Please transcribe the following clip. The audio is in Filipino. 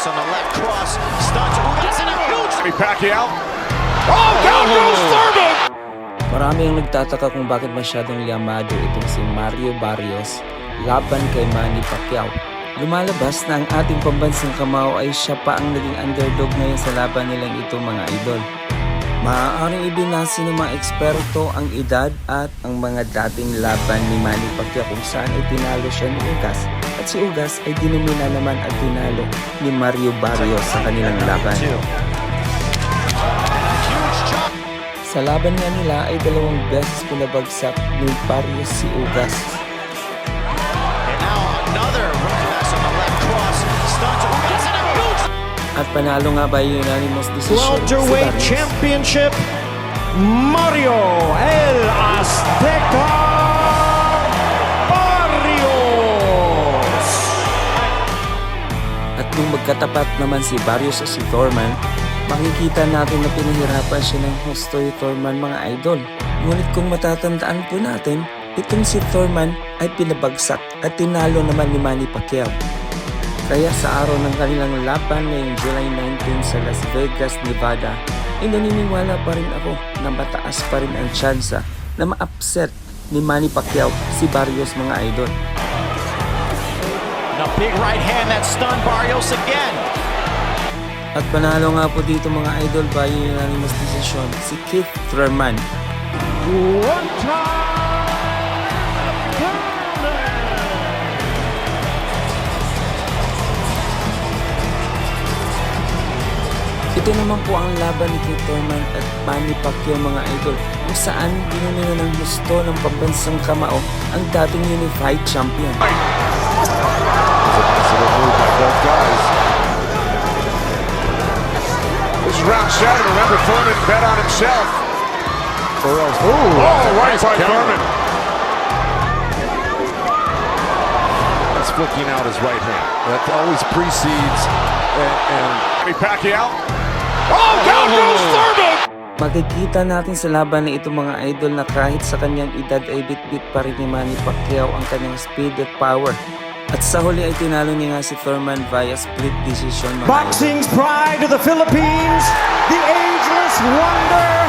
pass on the left cross. Stuns Ugas in a huge... Pacquiao. Oh, down goes Thurman! Marami ang nagtataka kung bakit masyadong liyamado itong si Mario Barrios laban kay Manny Pacquiao. Lumalabas na ang ating pambansang kamao ay siya pa ang naging underdog ngayon sa laban nilang ito mga idol. Maaaring ibinasi ng mga eksperto ang edad at ang mga dating laban ni Manny Pacquiao kung saan ay tinalo siya ni Ugas at si Ugas ay dinumina naman at tinalo ni Mario Barrios sa kanilang laban. Sa laban nga nila ay 2 beses pinabagsak ni Barrios si Ugas. And now another right pass on the left cross. Stuns Ugas in a huge... At panalo nga by unanimous decision si Welterweight Barrios. Championship, Mario El Azteca Barrios. At nung magkatapat naman si Barrios at si Thurman, makikita natin na pinahirapan siya ng husto ni Thurman mga idol. Ngunit kung matatandaan po natin, itong si Thurman ay pinabagsak at tinalo naman ni Manny Pacquiao. Kaya sa araw ng kanilang laban ngayong July 19 sa Las Vegas, Nevada, ay naniniwala pa rin ako na mataas pa rin ang tsansa na ma-upset ni Manny Pacquiao si Barrios mga idol. And a big right hand that stunned Barrios again. At panalo nga po dito mga idol by unanimous decision si Keith Thurman. One time. Ito naman po ang laban ni Keith Thurman at Manny Pacquiao mga idol kung saan binumina ng gusto ng pambansang kamao ang dating unified champion. This is round 7. Remember, Thurman bet on himself. Oh, right by Thurman. He's flicking out his right hand. That always precedes and Pacquiao. Oh, down goes Thurman! Makikita natin sa laban na ito mga idol na kahit sa kanyang edad ay bit-bit pa rin ni Manny Pacquiao ang kanyang speed at power. At sa huli ay tinalo niya nga si Thurman via split decision mga idol. Boxing's pride of the Philippines, the ageless wonder